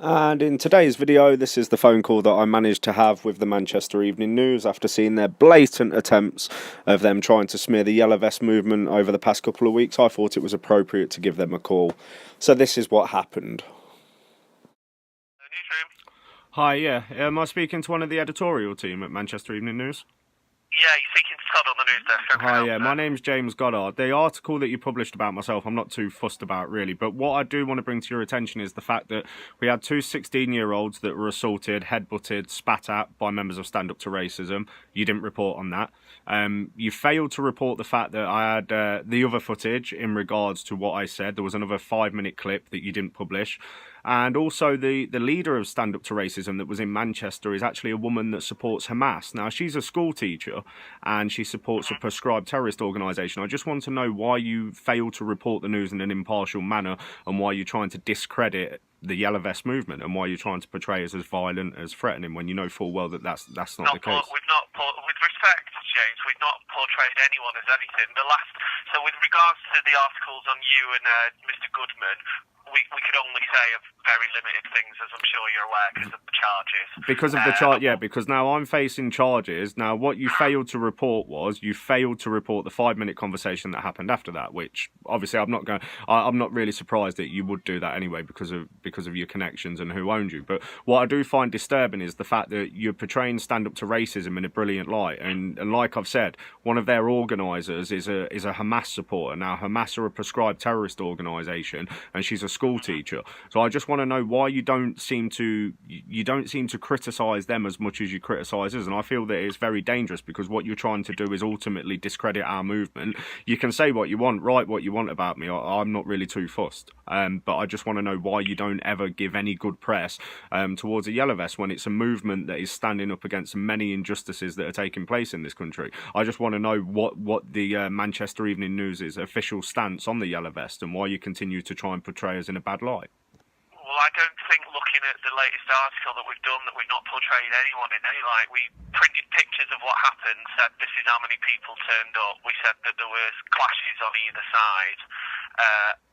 And in today's video, this is the phone call that I managed to have with the Manchester Evening News after seeing their blatant attempts of them trying to smear the Yellow Vest movement over the past couple of weeks. I thought it was appropriate to give them a call. So this is what happened. Hi, yeah. Am I speaking to one of the editorial team at Manchester Evening News? Yeah, you're speaking to Todd on the news desk. Hi, yeah, my name's James Goddard. The article that you published about myself, I'm not too fussed about really, but what I do want to bring to your attention is the fact that we had two 16-year-olds that were assaulted, headbutted, spat at by members of Stand Up to Racism. You didn't report on that. You failed to report the fact that I had the other footage in regards to what I said. There was another 5-minute clip that you didn't publish. And also the leader of Stand Up to Racism that was in Manchester is actually a woman that supports Hamas. Now, she's a school teacher and she supports a proscribed terrorist organisation. I just want to know why you failed to report the news in an impartial manner and why you're trying to discredit the Yellow Vest movement and why you're trying to portray us as violent, as threatening, when you know full well that that's not the case. With respect, James, we've not portrayed anyone as anything. So with regards to the articles on you and Mr. Goodman, we could only say of very limited things, as I'm sure you're aware, because of the charges. Because of the charge, yeah, because now I'm facing charges. Now, what you failed to report was you failed to report the 5-minute conversation that happened after that, which obviously I'm not really surprised that you would do that anyway because of your connections and who owned you. But what I do find disturbing is the fact that you're portraying Stand Up to Racism in a brilliant light. And like I've said, one of their organisers is a Hamas supporter. Now, Hamas are a proscribed terrorist organisation, and she's a school teacher. So I just want to know why you don't seem to criticise them as much as you criticise us. And I feel that it's very dangerous because what you're trying to do is ultimately discredit our movement. You can say what you want, write what you want about me. I'm not really too fussed. But I just want to know why you don't ever give any good press towards a Yellow Vest when it's a movement that is standing up against many injustices that are taking place in this country. I just want to know what the Manchester Evening News' official stance on the Yellow Vest and why you continue to try and portray us in a bad light. Well, I don't think, looking at the latest article that we've done, that we've not portrayed anyone in any light. We printed pictures of what happened, said this is how many people turned up. We said that there was clashes on either side.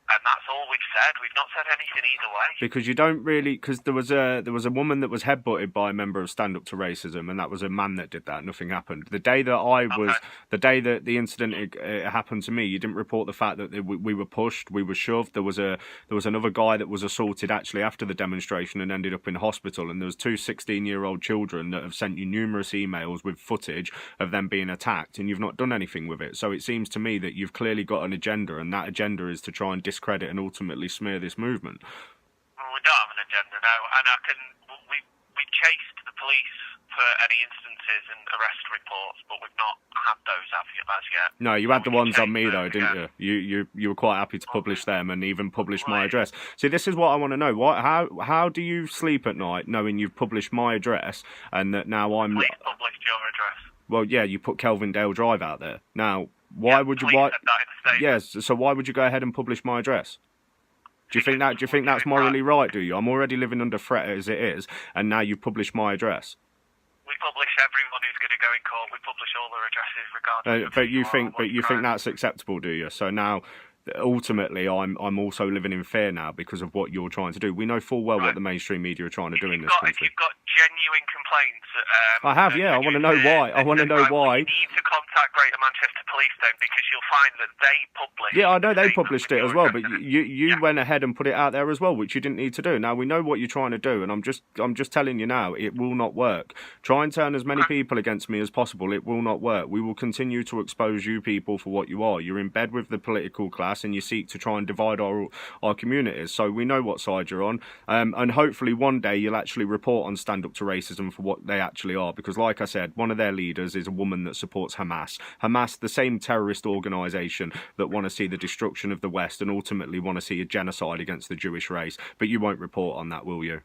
And that's all we've said. We've not said anything either way. Because you don't really, because there was a woman that was headbutted by a member of Stand Up to Racism, and that was a man that did that. Nothing happened. The day that the incident happened to me, you didn't report the fact that we were pushed, we were shoved. There was another guy that was assaulted actually after the demonstration and ended up in hospital. And there was two 16-year-old children that have sent you numerous emails with footage of them being attacked, and you've not done anything with it. So it seems to me that you've clearly got an agenda, and that agenda is to try and discredit and ultimately smear this movement. Well, we don't have an agenda now, and we chased the police for any instances and arrest reports, but we've not had those as yet. No, you had the ones on me though, didn't you? You were quite happy to publish them and even publish my address. See, this is what I want to know. How do you sleep at night knowing you've published my address and that now I'm... Police published your address. Well, yeah, you put Kelvindale Drive out there. Now, why would you? Why? Yes. So why would you go ahead and publish my address? Do you think that's morally right? Do you? I'm already living under threat as it is, and now you've published my address. We publish everyone who's going to go in court. We publish all their addresses regardless. But you think that's acceptable, do you? So now, ultimately, I'm also living in fear now because of what you're trying to do. We know full well what the mainstream media are trying to do in this country. If you've got genuine complaints, I have, yeah. I want to know why. I want to know why. You need to contact Greater Manchester Police then, because you'll find that they published. Yeah, I know they published it as well, but you went ahead and put it out there as well, which you didn't need to do. Now we know what you're trying to do, and I'm just telling you now, it will not work. Try and turn as many people against me as possible. It will not work. We will continue to expose you people for what you are. You're in bed with the political class, and you seek to try and divide our communities. So we know what side you're on, and hopefully one day you'll actually report on Stand Up to Racism for what they actually are. Because, like I said, one of their leaders is a woman that supports Hamas. Hamas, the same terrorist organisation that want to see the destruction of the West and ultimately want to see a genocide against the Jewish race. But you won't report on that, will you?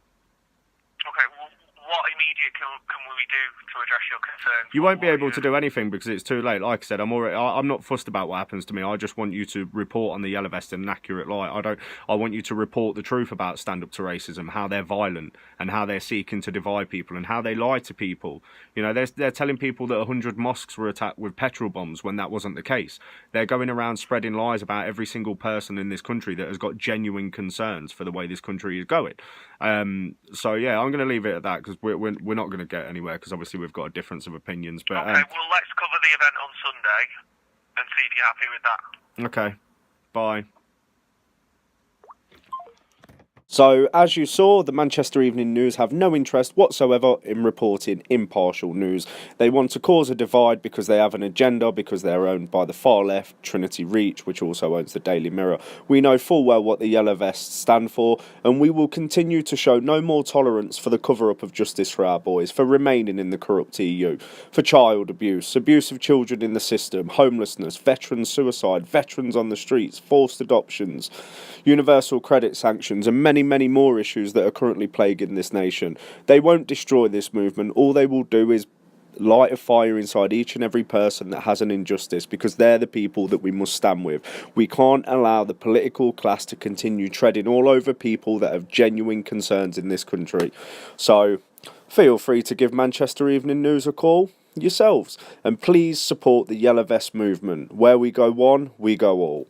Okay. Well, what immediate can we do to address your concerns. You won't be able to do anything because it's too late. Like I said, I'm not fussed about what happens to me. I just want you to report on the Yellow Vest in an accurate light. I want you to report the truth about Stand Up to Racism, how they're violent and how they're seeking to divide people and how they lie to people. You know, they're telling people that 100 mosques were attacked with petrol bombs when that wasn't the case. They're going around spreading lies about every single person in this country that has got genuine concerns for the way this country is going. So yeah, I'm going to leave it at that because we're not going to get anywhere because obviously we've got a difference of opinions. But okay, well, let's cover the event on Sunday and see if you're happy with that. Okay, bye. So, as you saw, the Manchester Evening News have no interest whatsoever in reporting impartial news. They want to cause a divide because they have an agenda, because they're owned by the far left, Trinity Reach, which also owns the Daily Mirror. We know full well what the Yellow Vests stand for, and we will continue to show no more tolerance for the cover-up of justice for our boys, for remaining in the corrupt EU, for child abuse, abuse of children in the system, homelessness, veteran suicide, veterans on the streets, forced adoptions, universal credit sanctions, and many more issues that are currently plaguing this nation. They won't destroy this movement. All they will do is light a fire inside each and every person that has an injustice, because they're the people that we must stand with. We can't allow the political class to continue treading all over people that have genuine concerns in this country. So feel free to give Manchester Evening News a call yourselves, and please support the Yellow Vest movement. Where we go one, we go all.